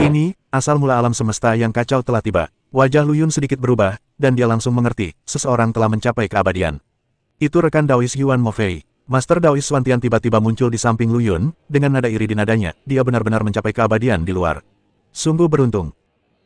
Ini, asal mula alam semesta yang kacau telah tiba. Wajah Lu Yun sedikit berubah, dan dia langsung mengerti, seseorang telah mencapai keabadian. Itu rekan Daois Yuan Mofei. Master Daois Wantian tiba-tiba muncul di samping Lu Yun, dengan nada iri di nadanya, dia benar-benar mencapai keabadian di luar. Sungguh beruntung.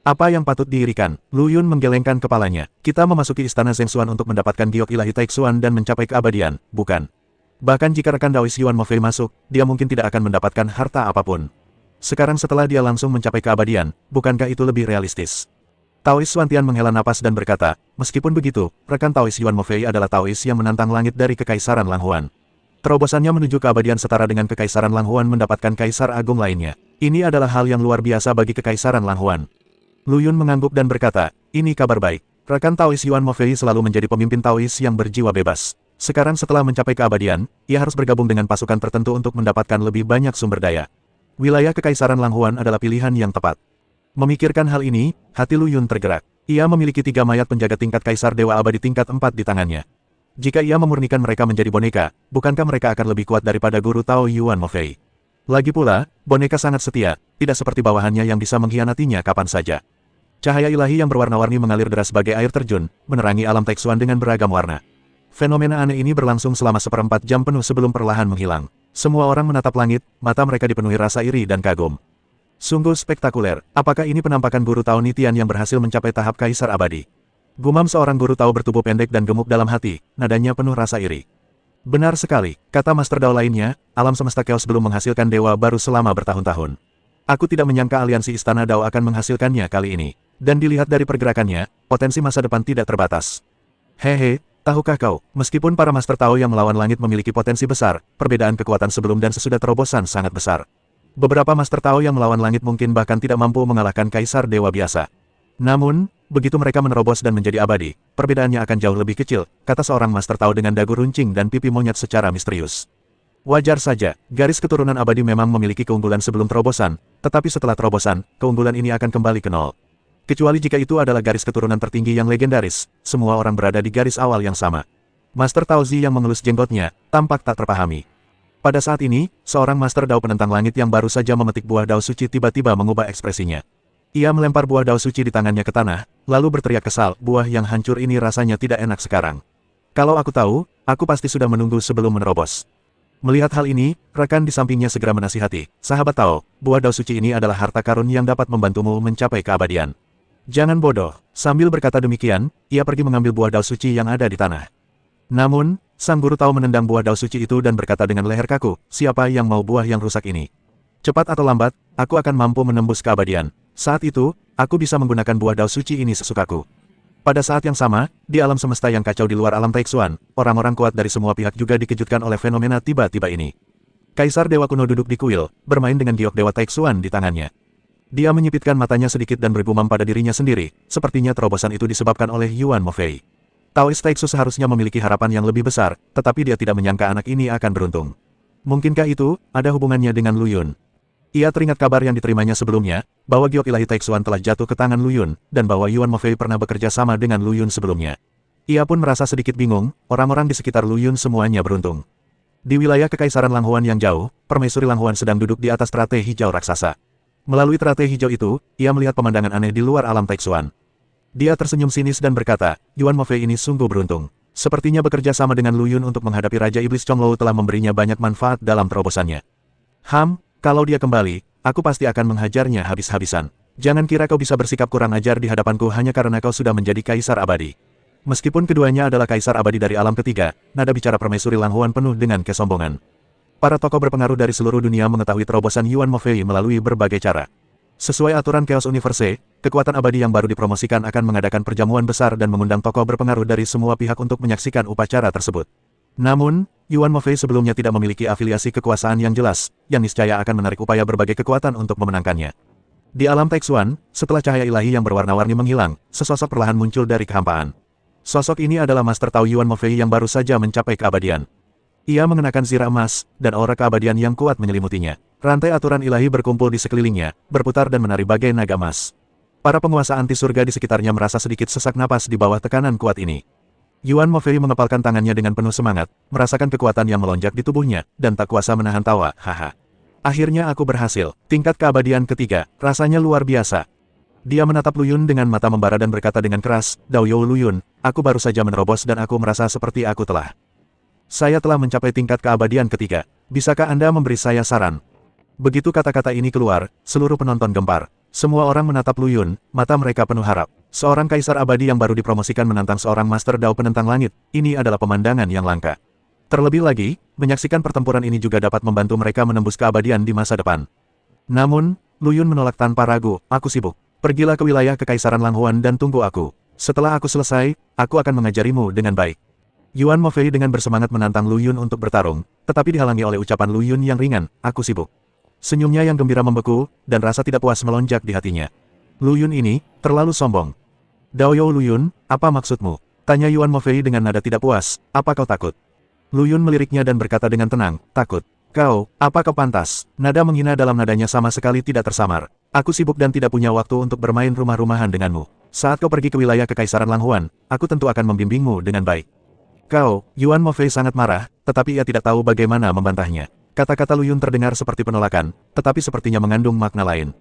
Apa yang patut diirikan? Lu Yun menggelengkan kepalanya. Kita memasuki istana Zhengxuan untuk mendapatkan giok ilahi Taixuan dan mencapai keabadian, bukan? Bahkan jika rekan Daois Yuan Mofei masuk, dia mungkin tidak akan mendapatkan harta apapun. Sekarang setelah dia langsung mencapai keabadian, bukankah itu lebih realistis? Taois Wantian menghela napas dan berkata, meskipun begitu, rekan Taois Yuan Mofei adalah Taois yang menantang langit dari Kekaisaran Langhuan. Terobosannya menuju keabadian setara dengan Kekaisaran Langhuan mendapatkan Kaisar Agung lainnya. Ini adalah hal yang luar biasa bagi Kekaisaran Langhuan. Lu Yun mengangguk dan berkata, ini kabar baik. Rekan Taois Yuan Mofei selalu menjadi pemimpin Taois yang berjiwa bebas. Sekarang setelah mencapai keabadian, ia harus bergabung dengan pasukan tertentu untuk mendapatkan lebih banyak sumber daya. Wilayah Kekaisaran Langhuan adalah pilihan yang tepat. Memikirkan hal ini, hati Lu Yun tergerak. Ia memiliki 3 mayat penjaga tingkat Kaisar Dewa Abadi tingkat 4 di tangannya. Jika ia memurnikan mereka menjadi boneka, bukankah mereka akan lebih kuat daripada guru Tao Yuan Mofei? Lagi pula, boneka sangat setia, tidak seperti bawahannya yang bisa mengkhianatinya kapan saja. Cahaya ilahi yang berwarna-warni mengalir deras sebagai air terjun, menerangi alam Taixuan dengan beragam warna. Fenomena aneh ini berlangsung selama 1/4 jam penuh sebelum perlahan menghilang. Semua orang menatap langit, mata mereka dipenuhi rasa iri dan kagum. Sungguh spektakuler, apakah ini penampakan guru Tao Nitian yang berhasil mencapai tahap Kaisar Abadi? Gumam seorang guru Tao bertubuh pendek dan gemuk dalam hati, nadanya penuh rasa iri. Benar sekali, kata Master Dao lainnya, alam semesta chaos belum menghasilkan dewa baru selama bertahun-tahun. Aku tidak menyangka aliansi Istana Dao akan menghasilkannya kali ini. Dan dilihat dari pergerakannya, potensi masa depan tidak terbatas. Hehe, tahukah kau, meskipun para Master Tao yang melawan langit memiliki potensi besar, perbedaan kekuatan sebelum dan sesudah terobosan sangat besar. Beberapa Master Tao yang melawan langit mungkin bahkan tidak mampu mengalahkan Kaisar Dewa biasa. Namun, begitu mereka menerobos dan menjadi abadi, perbedaannya akan jauh lebih kecil, kata seorang Master Tao dengan dagu runcing dan pipi monyet secara misterius. Wajar saja, garis keturunan abadi memang memiliki keunggulan sebelum terobosan, tetapi setelah terobosan, keunggulan ini akan kembali ke nol. Kecuali jika itu adalah garis keturunan tertinggi yang legendaris, semua orang berada di garis awal yang sama. Master Tao Zi yang mengelus jenggotnya, tampak tak terpahami. Pada saat ini, seorang Master Dao penentang langit yang baru saja memetik buah Dao suci tiba-tiba mengubah ekspresinya. Ia melempar buah Dao suci di tangannya ke tanah, lalu berteriak kesal, buah yang hancur ini rasanya tidak enak sekarang. Kalau aku tahu, aku pasti sudah menunggu sebelum menerobos. Melihat hal ini, rekan di sampingnya segera menasihati, sahabat Tao, buah Dao suci ini adalah harta karun yang dapat membantumu mencapai keabadian. Jangan bodoh. Sambil berkata demikian, ia pergi mengambil buah Dao suci yang ada di tanah. Namun, sang guru Tao menendang buah Dao suci itu dan berkata dengan leher kaku, siapa yang mau buah yang rusak ini? Cepat atau lambat, aku akan mampu menembus keabadian. Saat itu, aku bisa menggunakan buah Dao suci ini sesukaku. Pada saat yang sama, di alam semesta yang kacau di luar alam Taixuan, orang-orang kuat dari semua pihak juga dikejutkan oleh fenomena tiba-tiba ini. Kaisar Dewa kuno duduk di kuil, bermain dengan giok Dewa Taixuan di tangannya. Dia menyipitkan matanya sedikit dan bergumam pada dirinya sendiri, sepertinya terobosan itu disebabkan oleh Yuan Mofei. Taois Taixu seharusnya memiliki harapan yang lebih besar, tetapi dia tidak menyangka anak ini akan beruntung. Mungkinkah itu ada hubungannya dengan Lu Yun? Ia teringat kabar yang diterimanya sebelumnya, bahwa giok ilahi Taixuan telah jatuh ke tangan Lu Yun, dan bahwa Yuan Mofei pernah bekerja sama dengan Lu Yun sebelumnya. Ia pun merasa sedikit bingung, orang-orang di sekitar Lu Yun semuanya beruntung. Di wilayah Kekaisaran Langhuan yang jauh, Permaisuri Langhuan sedang duduk di atas teratai hijau raksasa. Melalui teratai hijau itu, ia melihat pemandangan aneh di luar alam Taixuan. Dia tersenyum sinis dan berkata, Yuan Mofei ini sungguh beruntung. Sepertinya bekerja sama dengan Lu Yun untuk menghadapi Raja Iblis Chonglou telah memberinya banyak manfaat dalam terobosannya. Kalau dia kembali, aku pasti akan menghajarnya habis-habisan. Jangan kira kau bisa bersikap kurang ajar di hadapanku hanya karena kau sudah menjadi Kaisar Abadi. Meskipun keduanya adalah Kaisar Abadi dari alam ketiga, nada bicara Permaisuri Langhuan penuh dengan kesombongan. Para tokoh berpengaruh dari seluruh dunia mengetahui terobosan Yuan Mofei melalui berbagai cara. Sesuai aturan Chaos Universe, kekuatan abadi yang baru dipromosikan akan mengadakan perjamuan besar dan mengundang tokoh berpengaruh dari semua pihak untuk menyaksikan upacara tersebut. Namun, Yuan Mofei sebelumnya tidak memiliki afiliasi kekuasaan yang jelas, yang niscaya akan menarik upaya berbagai kekuatan untuk memenangkannya. Di alam Taixuan, setelah cahaya ilahi yang berwarna-warni menghilang, sesosok perlahan muncul dari kehampaan. Sosok ini adalah Master Tao Yuan Mofei yang baru saja mencapai keabadian. Ia mengenakan zirah emas, dan aura keabadian yang kuat menyelimutinya. Rantai aturan ilahi berkumpul di sekelilingnya, berputar dan menari bagai naga emas. Para penguasa anti surga di sekitarnya merasa sedikit sesak napas di bawah tekanan kuat ini. Yuan Mofei mengepalkan tangannya dengan penuh semangat, merasakan kekuatan yang melonjak di tubuhnya, dan tak kuasa menahan tawa, haha. Akhirnya aku berhasil. Tingkat keabadian ketiga, rasanya luar biasa. Dia menatap Lu Yun dengan mata membara dan berkata dengan keras, Daoyou Lu Yun, aku baru saja menerobos dan aku merasa seperti aku telah. Saya telah mencapai tingkat keabadian ketiga. Bisakah Anda memberi saya saran? Begitu kata-kata ini keluar, seluruh penonton gempar. Semua orang menatap Lu Yun, mata mereka penuh harap. Seorang kaisar abadi yang baru dipromosikan menantang seorang Master Dao penentang langit, ini adalah pemandangan yang langka. Terlebih lagi, menyaksikan pertempuran ini juga dapat membantu mereka menembus keabadian di masa depan. Namun, Lu Yun menolak tanpa ragu, aku sibuk. Pergilah ke wilayah Kekaisaran Langhuan dan tunggu aku. Setelah aku selesai, aku akan mengajarimu dengan baik. Yuan Mofei dengan bersemangat menantang Lu Yun untuk bertarung, tetapi dihalangi oleh ucapan Lu Yun yang ringan, aku sibuk. Senyumnya yang gembira membeku, dan rasa tidak puas melonjak di hatinya. Lu Yun ini, terlalu sombong. Daoyou Lu Yun, apa maksudmu? Tanya Yuan Mofei dengan nada tidak puas, apa kau takut? Lu Yun meliriknya dan berkata dengan tenang, takut. Kau, apa kau pantas? Nada menghina dalam nadanya sama sekali tidak tersamar. Aku sibuk dan tidak punya waktu untuk bermain rumah-rumahan denganmu. Saat kau pergi ke wilayah Kekaisaran Langhuan, aku tentu akan membimbingmu dengan baik. Kau, Yuan Mofei sangat marah, tetapi ia tidak tahu bagaimana membantahnya. Kata-kata Lu Yun terdengar seperti penolakan, tetapi sepertinya mengandung makna lain.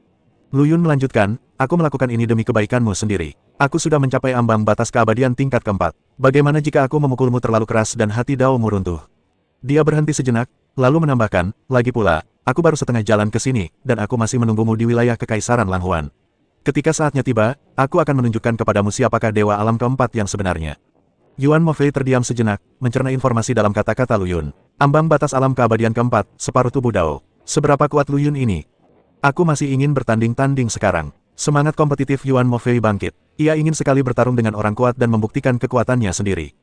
Lu Yun melanjutkan, aku melakukan ini demi kebaikanmu sendiri. Aku sudah mencapai ambang batas keabadian tingkat keempat. Bagaimana jika aku memukulmu terlalu keras dan hati Daomu runtuh? Dia berhenti sejenak, lalu menambahkan, lagi pula, aku baru setengah jalan ke sini, dan aku masih menunggumu di wilayah Kekaisaran Langhuan. Ketika saatnya tiba, aku akan menunjukkan kepadamu siapakah dewa alam keempat yang sebenarnya. Yuan Mofei terdiam sejenak, mencerna informasi dalam kata-kata Lu Yun. Ambang batas alam keabadian keempat, separuh tubuh Dao. Seberapa kuat Lu Yun ini? Aku masih ingin bertanding-tanding sekarang. Semangat kompetitif Yuan Mofei bangkit. Ia ingin sekali bertarung dengan orang kuat dan membuktikan kekuatannya sendiri.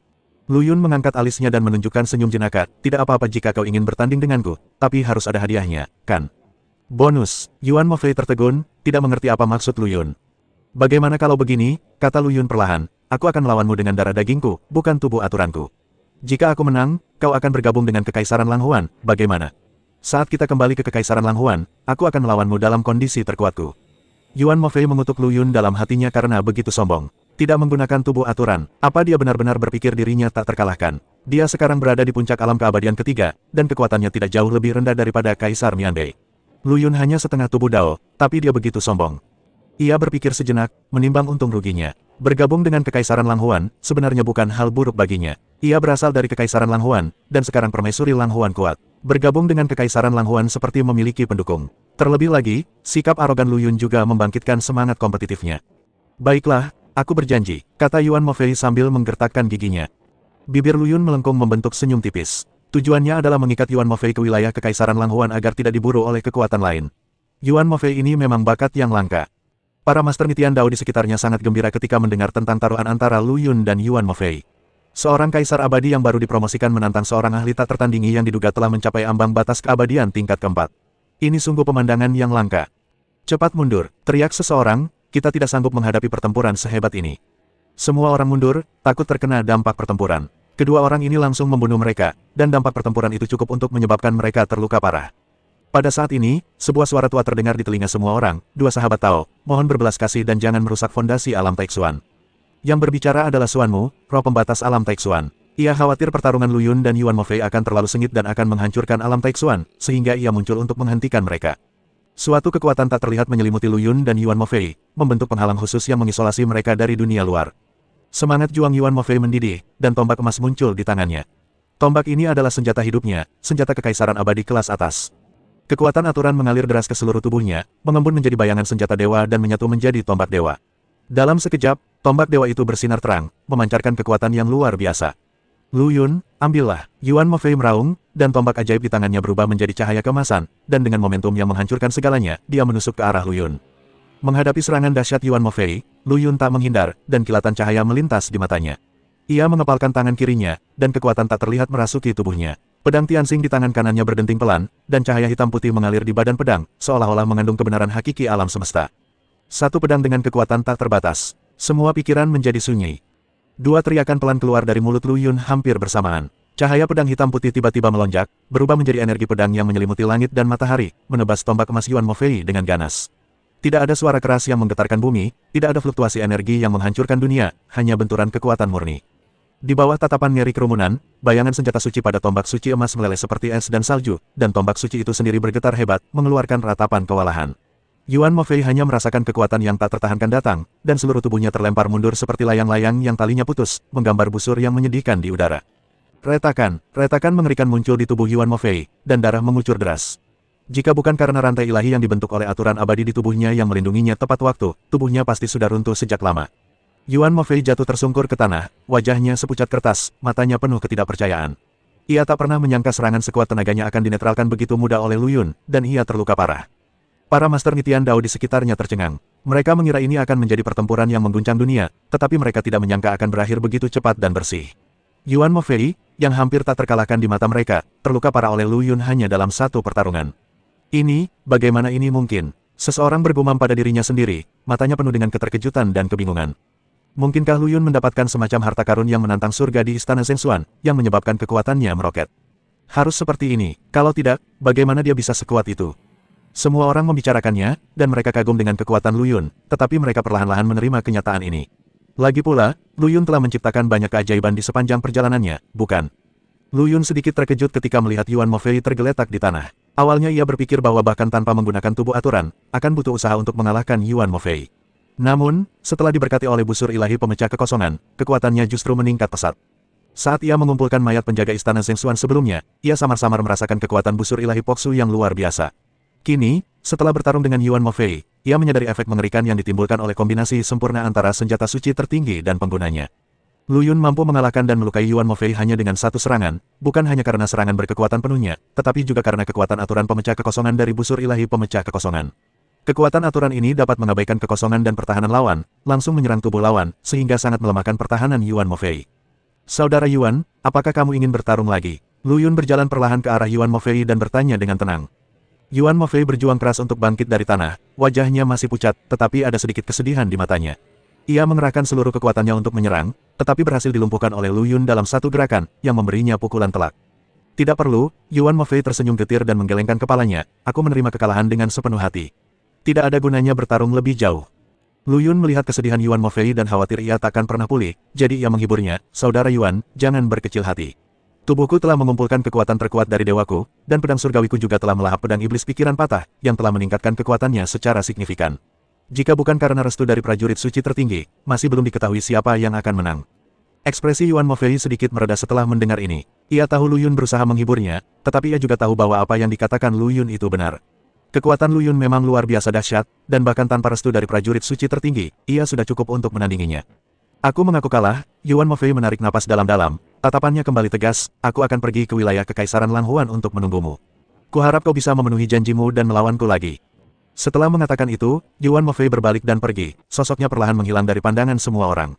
Lu Yun mengangkat alisnya dan menunjukkan senyum jenaka, tidak apa-apa jika kau ingin bertanding denganku, tapi harus ada hadiahnya, kan? Bonus, Yuan Mofei tertegun, tidak mengerti apa maksud Lu Yun. Bagaimana kalau begini, kata Lu Yun perlahan, aku akan melawanmu dengan darah dagingku, bukan tubuh aturanku. Jika aku menang, kau akan bergabung dengan Kekaisaran Langhuan, bagaimana? Saat kita kembali ke Kekaisaran Langhuan, aku akan melawanmu dalam kondisi terkuatku. Yuan Mofei mengutuk Lu Yun dalam hatinya karena begitu sombong. Tidak menggunakan tubuh aturan, apa dia benar-benar berpikir dirinya tak terkalahkan? Dia sekarang berada di puncak alam keabadian ketiga, dan kekuatannya tidak jauh lebih rendah daripada Kaisar Mianbei. Lu Yun hanya setengah tubuh Dao, tapi dia begitu sombong. Ia berpikir sejenak, menimbang untung ruginya. Bergabung dengan Kekaisaran Langhuan, sebenarnya bukan hal buruk baginya. Ia berasal dari Kekaisaran Langhuan, dan sekarang permaisuri Langhuan kuat. Bergabung dengan Kekaisaran Langhuan seperti memiliki pendukung. Terlebih lagi, sikap arogan Lu Yun juga membangkitkan semangat kompetitifnya. Baiklah, aku berjanji, kata Yuan Mofei sambil menggertakkan giginya. Bibir Lu Yun melengkung membentuk senyum tipis. Tujuannya adalah mengikat Yuan Mofei ke wilayah Kekaisaran Langhuan agar tidak diburu oleh kekuatan lain. Yuan Mofei ini memang bakat yang langka. Para master Mitian Dao di sekitarnya sangat gembira ketika mendengar tentang taruhan antara Lu Yun dan Yuan Mofei. Seorang kaisar abadi yang baru dipromosikan menantang seorang ahli tak tertandingi yang diduga telah mencapai ambang batas keabadian tingkat keempat. Ini sungguh pemandangan yang langka. Cepat mundur, teriak seseorang, kita tidak sanggup menghadapi pertempuran sehebat ini. Semua orang mundur, takut terkena dampak pertempuran. Kedua orang ini langsung membunuh mereka, dan dampak pertempuran itu cukup untuk menyebabkan mereka terluka parah. Pada saat ini, sebuah suara tua terdengar di telinga semua orang, dua sahabat Tao, mohon berbelas kasih dan jangan merusak fondasi alam Taixuan. Yang berbicara adalah Suanmu, roh pembatas alam Taixuan. Ia khawatir pertarungan Lu Yun dan Yuan Mofei akan terlalu sengit dan akan menghancurkan alam Taixuan, sehingga ia muncul untuk menghentikan mereka. Suatu kekuatan tak terlihat menyelimuti Lu Yun dan Yuan Mofei, membentuk penghalang khusus yang mengisolasi mereka dari dunia luar. Semangat juang Yuan Mofei mendidih, dan tombak emas muncul di tangannya. Tombak ini adalah senjata hidupnya, senjata kekaisaran abadi kelas atas. Kekuatan aturan mengalir deras ke seluruh tubuhnya, mengembun menjadi bayangan senjata dewa dan menyatu menjadi tombak dewa. Dalam sekejap, tombak dewa itu bersinar terang, memancarkan kekuatan yang luar biasa. Lu Yun, ambillah. Yuan Mofei meraung, dan tombak ajaib di tangannya berubah menjadi cahaya keemasan, dan dengan momentum yang menghancurkan segalanya, dia menusuk ke arah Lu Yun. Menghadapi serangan dahsyat Yuan Mofei, Lu Yun tak menghindar, dan kilatan cahaya melintas di matanya. Ia mengepalkan tangan kirinya, dan kekuatan tak terlihat merasuki tubuhnya. Pedang Tianxing di tangan kanannya berdenting pelan, dan cahaya hitam putih mengalir di badan pedang, seolah-olah mengandung kebenaran hakiki alam semesta. Satu pedang dengan kekuatan tak terbatas. Semua pikiran menjadi sunyi. Dua teriakan pelan keluar dari mulut Lu Yun hampir bersamaan. Cahaya pedang hitam putih tiba-tiba melonjak, berubah menjadi energi pedang yang menyelimuti langit dan matahari, menebas tombak emas Yuan Mofei dengan ganas. Tidak ada suara keras yang menggetarkan bumi, tidak ada fluktuasi energi yang menghancurkan dunia, hanya benturan kekuatan murni. Di bawah tatapan ngeri kerumunan, bayangan senjata suci pada tombak suci emas meleleh seperti es dan salju, dan tombak suci itu sendiri bergetar hebat, mengeluarkan ratapan kewalahan. Yuan Mofei hanya merasakan kekuatan yang tak tertahankan datang, dan seluruh tubuhnya terlempar mundur seperti layang-layang yang talinya putus, menggambar busur yang menyedihkan di udara. Retakan mengerikan muncul di tubuh Yuan Mofei, dan darah mengucur deras. Jika bukan karena rantai ilahi yang dibentuk oleh aturan abadi di tubuhnya yang melindunginya tepat waktu, tubuhnya pasti sudah runtuh sejak lama. Yuan Mofei jatuh tersungkur ke tanah, wajahnya sepucat kertas, matanya penuh ketidakpercayaan. Ia tak pernah menyangka serangan sekuat tenaganya akan dinetralkan begitu mudah oleh Lu Yun, dan ia terluka parah. Para Master Nitian Dao di sekitarnya tercengang. Mereka mengira ini akan menjadi pertempuran yang mengguncang dunia, tetapi mereka tidak menyangka akan berakhir begitu cepat dan bersih. Yuan Mofei, yang hampir tak terkalahkan di mata mereka, terluka parah oleh Lu Yun hanya dalam satu pertarungan. Bagaimana ini mungkin? Seseorang bergumam pada dirinya sendiri, matanya penuh dengan keterkejutan dan kebingungan. Mungkinkah Lu Yun mendapatkan semacam harta karun yang menantang surga di Istana Zhengshuan, yang menyebabkan kekuatannya meroket? Harus seperti ini, kalau tidak, bagaimana dia bisa sekuat itu? Semua orang membicarakannya, dan mereka kagum dengan kekuatan Lu Yun, tetapi mereka perlahan-lahan menerima kenyataan ini. Lagi pula, Lu Yun telah menciptakan banyak keajaiban di sepanjang perjalanannya, bukan? Lu Yun sedikit terkejut ketika melihat Yuan Mofei tergeletak di tanah. Awalnya ia berpikir bahwa bahkan tanpa menggunakan tubuh aturan, akan butuh usaha untuk mengalahkan Yuan Mofei. Namun, setelah diberkati oleh busur ilahi pemecah kekosongan, kekuatannya justru meningkat pesat. Saat ia mengumpulkan mayat penjaga Istana Zhengshuan sebelumnya, ia samar-samar merasakan kekuatan busur ilahi Poksu yang luar biasa. Kini, setelah bertarung dengan Yuan Mofei, ia menyadari efek mengerikan yang ditimbulkan oleh kombinasi sempurna antara senjata suci tertinggi dan penggunanya. Lu Yun mampu mengalahkan dan melukai Yuan Mofei hanya dengan satu serangan, bukan hanya karena serangan berkekuatan penuhnya, tetapi juga karena kekuatan aturan pemecah kekosongan dari busur ilahi pemecah kekosongan. Kekuatan aturan ini dapat mengabaikan kekosongan dan pertahanan lawan, langsung menyerang tubuh lawan, sehingga sangat melemahkan pertahanan Yuan Mofei. Saudara Yuan, apakah kamu ingin bertarung lagi? Lu Yun berjalan perlahan ke arah Yuan Mofei dan bertanya dengan tenang. Yuan Mofei berjuang keras untuk bangkit dari tanah, wajahnya masih pucat, tetapi ada sedikit kesedihan di matanya. Ia mengerahkan seluruh kekuatannya untuk menyerang, tetapi berhasil dilumpuhkan oleh Lu Yun dalam satu gerakan, yang memberinya pukulan telak. Tidak perlu, Yuan Mofei tersenyum getir dan menggelengkan kepalanya, aku menerima kekalahan dengan sepenuh hati. Tidak ada gunanya bertarung lebih jauh. Lu Yun melihat kesedihan Yuan Mofei dan khawatir ia takkan pernah pulih, jadi ia menghiburnya, Saudara Yuan, jangan berkecil hati. Tubuhku telah mengumpulkan kekuatan terkuat dari dewaku, dan pedang surgawiku juga telah melahap pedang iblis pikiran patah, yang telah meningkatkan kekuatannya secara signifikan. Jika bukan karena restu dari prajurit suci tertinggi, masih belum diketahui siapa yang akan menang. Ekspresi Yuan Mofei sedikit mereda setelah mendengar ini. Ia tahu Lu Yun berusaha menghiburnya, tetapi ia juga tahu bahwa apa yang dikatakan Lu Yun itu benar. Kekuatan Lu Yun memang luar biasa dahsyat, dan bahkan tanpa restu dari prajurit suci tertinggi, ia sudah cukup untuk menandinginya. Aku mengaku kalah, Yuan Mofei menarik napas dalam-dalam, tatapannya kembali tegas, aku akan pergi ke wilayah Kekaisaran Lang Huan untuk menunggumu. Kuharap kau bisa memenuhi janjimu dan melawanku lagi. Setelah mengatakan itu, Yuan Mofei berbalik dan pergi, sosoknya perlahan menghilang dari pandangan semua orang.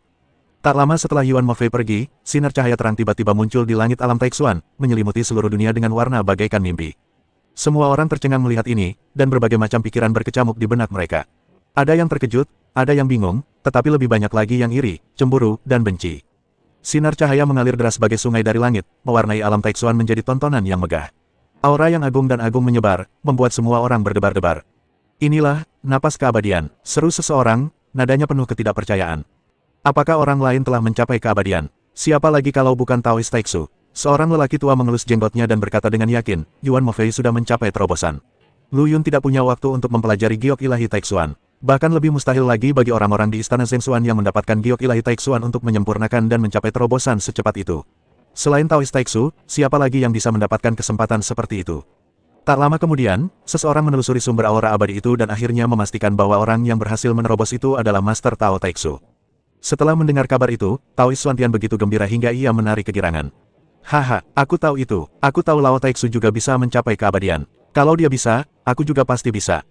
Tak lama setelah Yuan Mofei pergi, sinar cahaya terang tiba-tiba muncul di langit alam Taixuan, menyelimuti seluruh dunia dengan warna bagaikan mimpi. Semua orang tercengang melihat ini, dan berbagai macam pikiran berkecamuk di benak mereka. Ada yang terkejut, ada yang bingung, tetapi lebih banyak lagi yang iri, cemburu, dan benci. Sinar cahaya mengalir deras sebagai sungai dari langit, mewarnai alam Taixuan menjadi tontonan yang megah. Aura yang agung dan agung menyebar, membuat semua orang berdebar-debar. Inilah, napas keabadian, seru seseorang, nadanya penuh ketidakpercayaan. Apakah orang lain telah mencapai keabadian? Siapa lagi kalau bukan Taoist Taixu? Seorang lelaki tua mengelus jenggotnya dan berkata dengan yakin, Yuan Mofei sudah mencapai terobosan. Lu Yun tidak punya waktu untuk mempelajari giok ilahi Taixuan. Bahkan lebih mustahil lagi bagi orang-orang di Istana Zhengshuan yang mendapatkan giok ilahi Taixuan untuk menyempurnakan dan mencapai terobosan secepat itu. Selain Taoist Taixu, siapa lagi yang bisa mendapatkan kesempatan seperti itu? Tak lama kemudian, seseorang menelusuri sumber aura abadi itu dan akhirnya memastikan bahwa orang yang berhasil menerobos itu adalah Master Tao Taixu. Setelah mendengar kabar itu, Taoist Xuantian begitu gembira hingga ia menari kegirangan. Haha, aku tahu itu. Aku tahu Lao Taixu juga bisa mencapai keabadian. Kalau dia bisa, aku juga pasti bisa.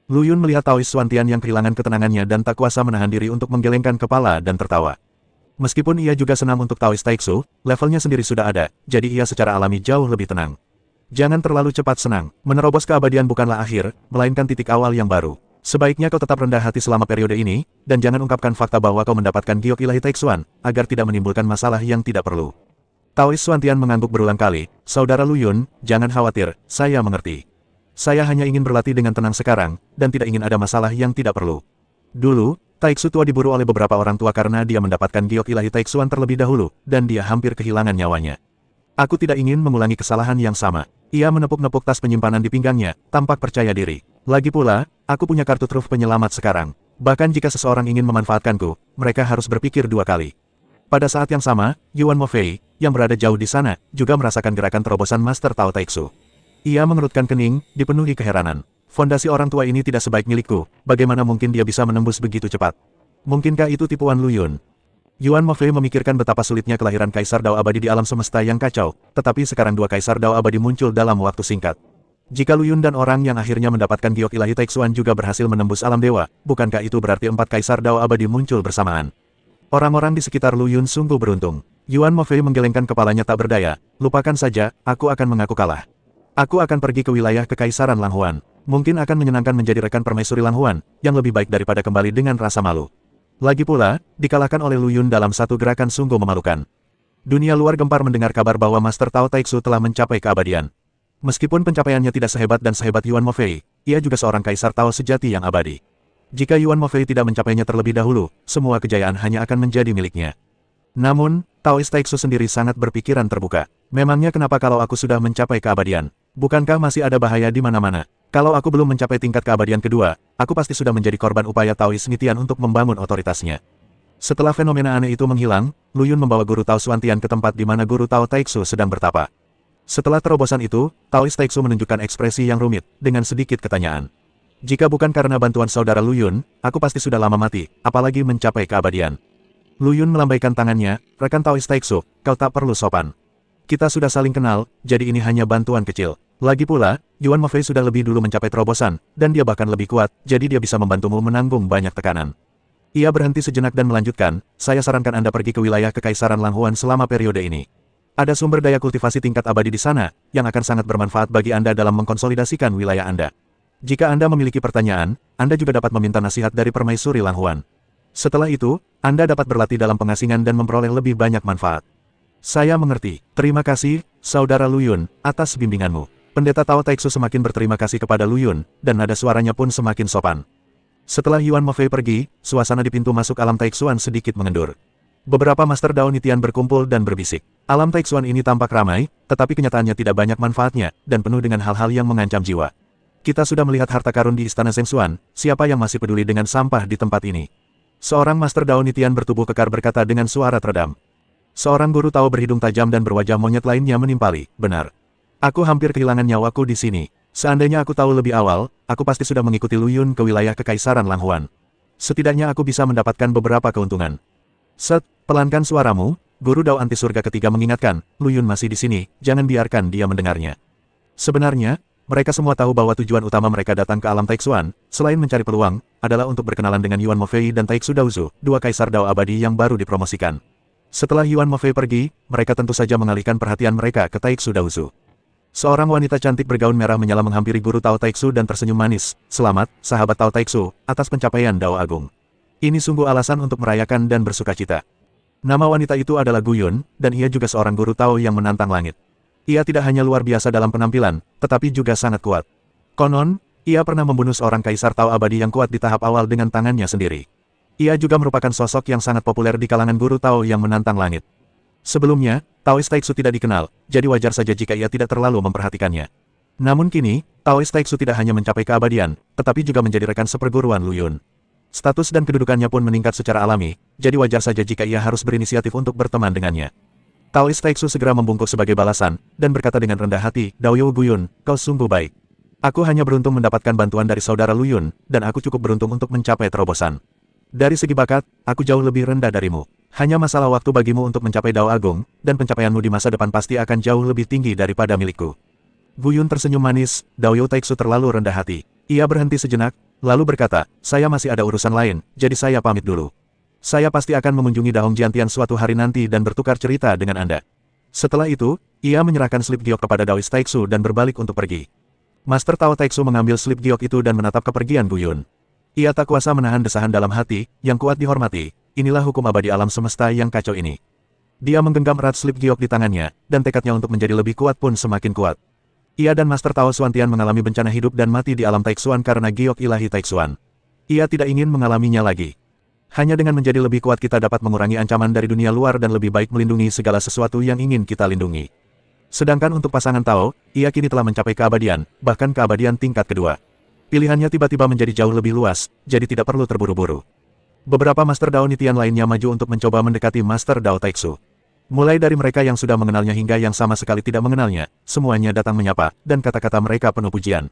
Lu Yun melihat Taoist Xuantian yang kehilangan ketenangannya dan tak kuasa menahan diri untuk menggelengkan kepala dan tertawa. Meskipun ia juga senang untuk Taoist Taixu, levelnya sendiri sudah ada, jadi ia secara alami jauh lebih tenang. Jangan terlalu cepat senang. Menerobos keabadian bukanlah akhir, melainkan titik awal yang baru. Sebaiknya kau tetap rendah hati selama periode ini, dan jangan ungkapkan fakta bahwa kau mendapatkan giok ilahi Taixuan, agar tidak menimbulkan masalah yang tidak perlu. Taoist Xuantian mengangguk berulang kali, Saudara Lu Yun, jangan khawatir, saya mengerti. Saya hanya ingin berlatih dengan tenang sekarang, dan tidak ingin ada masalah yang tidak perlu. Dulu, Taiksu tua diburu oleh beberapa orang tua karena dia mendapatkan giok ilahi Taiksuan terlebih dahulu, dan dia hampir kehilangan nyawanya. Aku tidak ingin mengulangi kesalahan yang sama. Ia menepuk-nepuk tas penyimpanan di pinggangnya, tampak percaya diri. Lagi pula, aku punya kartu truf penyelamat sekarang. Bahkan jika seseorang ingin memanfaatkanku, mereka harus berpikir dua kali. Pada saat yang sama, Yuan Mofei, yang berada jauh di sana, juga merasakan gerakan terobosan Master Tao Taiksu. Ia mengerutkan kening, dipenuhi keheranan. Fondasi orang tua ini tidak sebaik milikku, bagaimana mungkin dia bisa menembus begitu cepat? Mungkinkah itu tipuan Lu Yun? Yuan Mofei memikirkan betapa sulitnya kelahiran Kaisar Dao Abadi di alam semesta yang kacau, tetapi sekarang dua Kaisar Dao Abadi muncul dalam waktu singkat. Jika Lu Yun dan orang yang akhirnya mendapatkan giok ilahi Taiksuan juga berhasil menembus alam dewa, bukankah itu berarti 4 Kaisar Dao Abadi muncul bersamaan? Orang-orang di sekitar Lu Yun sungguh beruntung. Yuan Mofei menggelengkan kepalanya tak berdaya, lupakan saja, aku akan mengaku kalah. Aku akan pergi ke wilayah Kekaisaran Lang Huan. Mungkin akan menyenangkan menjadi rekan permaisuri Lang Huan, yang lebih baik daripada kembali dengan rasa malu. Lagi pula, dikalahkan oleh Lu Yun dalam satu gerakan sungguh memalukan. Dunia luar gempar mendengar kabar bahwa Master Tao Taiksu telah mencapai keabadian. Meskipun pencapaiannya tidak sehebat dan sehebat Yuan Mofei, ia juga seorang Kaisar Tao sejati yang abadi. Jika Yuan Mofei tidak mencapainya terlebih dahulu, semua kejayaan hanya akan menjadi miliknya. Namun, Taoist Taiksu sendiri sangat berpikiran terbuka. Memangnya kenapa kalau aku sudah mencapai keabadian? Bukankah masih ada bahaya di mana-mana? Kalau aku belum mencapai tingkat keabadian kedua, aku pasti sudah menjadi korban upaya Taoist Nitian untuk membangun otoritasnya. Setelah fenomena aneh itu menghilang, Lu Yun membawa Guru Tao Xuantian ke tempat di mana Guru Tao Taiksu sedang bertapa. Setelah terobosan itu, Taoist Taiksu menunjukkan ekspresi yang rumit, dengan sedikit ketanyaan. Jika bukan karena bantuan saudara Lu Yun, aku pasti sudah lama mati, apalagi mencapai keabadian. Lu Yun melambaikan tangannya, rekan Taoist Taiksu, kau tak perlu sopan. Kita sudah saling kenal, jadi ini hanya bantuan kecil. Lagi pula, Yuan Mofei sudah lebih dulu mencapai terobosan, dan dia bahkan lebih kuat, jadi dia bisa membantumu menanggung banyak tekanan. Ia berhenti sejenak dan melanjutkan, saya sarankan Anda pergi ke wilayah Kekaisaran Lang Huan selama periode ini. Ada sumber daya kultivasi tingkat abadi di sana, yang akan sangat bermanfaat bagi Anda dalam mengkonsolidasikan wilayah Anda. Jika Anda memiliki pertanyaan, Anda juga dapat meminta nasihat dari permaisuri Lang Huan. Setelah itu, Anda dapat berlatih dalam pengasingan dan memperoleh lebih banyak manfaat. Saya mengerti. Terima kasih, Saudara Lu Yun, atas bimbinganmu. Pendeta Tao Taiksu semakin berterima kasih kepada Lu Yun, dan nada suaranya pun semakin sopan. Setelah Yuan Mofei pergi, suasana di pintu masuk alam Taiksuan sedikit mengendur. Beberapa Master Dao Nitian berkumpul dan berbisik. Alam Taiksuan ini tampak ramai, tetapi kenyataannya tidak banyak manfaatnya, dan penuh dengan hal-hal yang mengancam jiwa. Kita sudah melihat harta karun di Istana Zhengxuan, siapa yang masih peduli dengan sampah di tempat ini? Seorang Master Dao Nitian bertubuh kekar berkata dengan suara teredam. Seorang guru Tao berhidung tajam dan berwajah monyet lainnya menimpali, benar. Aku hampir kehilangan nyawaku di sini. Seandainya aku tahu lebih awal, aku pasti sudah mengikuti Lu Yun ke wilayah Kekaisaran Lang Huan. Setidaknya aku bisa mendapatkan beberapa keuntungan. Set, pelankan suaramu, Guru Dao Anti Surga ketiga mengingatkan, Lu Yun masih di sini, jangan biarkan dia mendengarnya. Sebenarnya, mereka semua tahu bahwa tujuan utama mereka datang ke alam Taiksuan, selain mencari peluang, adalah untuk berkenalan dengan Yuan Mofei dan Taiksu Daozu, dua Kaisar Dao abadi yang baru dipromosikan. Setelah Yuan Mofei pergi, mereka tentu saja mengalihkan perhatian mereka ke Taiksu Daozu. Seorang wanita cantik bergaun merah menyala menghampiri Guru Tao Taiksu dan tersenyum manis. Selamat, sahabat Tao Taiksu, atas pencapaian Dao Agung. Ini sungguh alasan untuk merayakan dan bersukacita. Nama wanita itu adalah Gu Yun, dan ia juga seorang Guru Tao yang menantang langit. Ia tidak hanya luar biasa dalam penampilan, tetapi juga sangat kuat. Konon, ia pernah membunuh seorang Kaisar Tao abadi yang kuat di tahap awal dengan tangannya sendiri. Ia juga merupakan sosok yang sangat populer di kalangan Guru Tao yang menantang langit. Sebelumnya, Taoist Taiksu tidak dikenal, jadi wajar saja jika ia tidak terlalu memperhatikannya. Namun kini, Taoist Taiksu tidak hanya mencapai keabadian, tetapi juga menjadi rekan seperguruan Lu Yun. Status dan kedudukannya pun meningkat secara alami, jadi wajar saja jika ia harus berinisiatif untuk berteman dengannya. Taoist Taiksu segera membungkuk sebagai balasan, dan berkata dengan rendah hati, Daoyo Gu Yun, kau sungguh baik. Aku hanya beruntung mendapatkan bantuan dari saudara Lu Yun, dan aku cukup beruntung untuk mencapai terobosan. Dari segi bakat, aku jauh lebih rendah darimu. Hanya masalah waktu bagimu untuk mencapai Dao Agung, dan pencapaianmu di masa depan pasti akan jauh lebih tinggi daripada milikku. Gu Yun tersenyum manis, Daoyo Taiksu terlalu rendah hati. Ia berhenti sejenak, lalu berkata, saya masih ada urusan lain, jadi saya pamit dulu. Saya pasti akan mengunjungi Dahong Jiantian suatu hari nanti dan bertukar cerita dengan Anda. Setelah itu, ia menyerahkan slip giok kepada Daoist Taiksu dan berbalik untuk pergi. Master Tao Taiksu mengambil slip giok itu dan menatap kepergian Gu Yun. Ia tak kuasa menahan desahan dalam hati, yang kuat dihormati, inilah hukum abadi alam semesta yang kacau ini. Dia menggenggam erat slip giok di tangannya, dan tekadnya untuk menjadi lebih kuat pun semakin kuat. Ia dan Master Tao Xuantian mengalami bencana hidup dan mati di alam Taiksuan karena giok ilahi Taiksuan. Ia tidak ingin mengalaminya lagi. Hanya dengan menjadi lebih kuat kita dapat mengurangi ancaman dari dunia luar dan lebih baik melindungi segala sesuatu yang ingin kita lindungi. Sedangkan untuk pasangan Tao, ia kini telah mencapai keabadian, bahkan keabadian tingkat kedua. Pilihannya tiba-tiba menjadi jauh lebih luas, jadi tidak perlu terburu-buru. Beberapa Master Dao Nitian lainnya maju untuk mencoba mendekati Master Dao Taixu. Mulai dari mereka yang sudah mengenalnya hingga yang sama sekali tidak mengenalnya, semuanya datang menyapa, dan kata-kata mereka penuh pujian.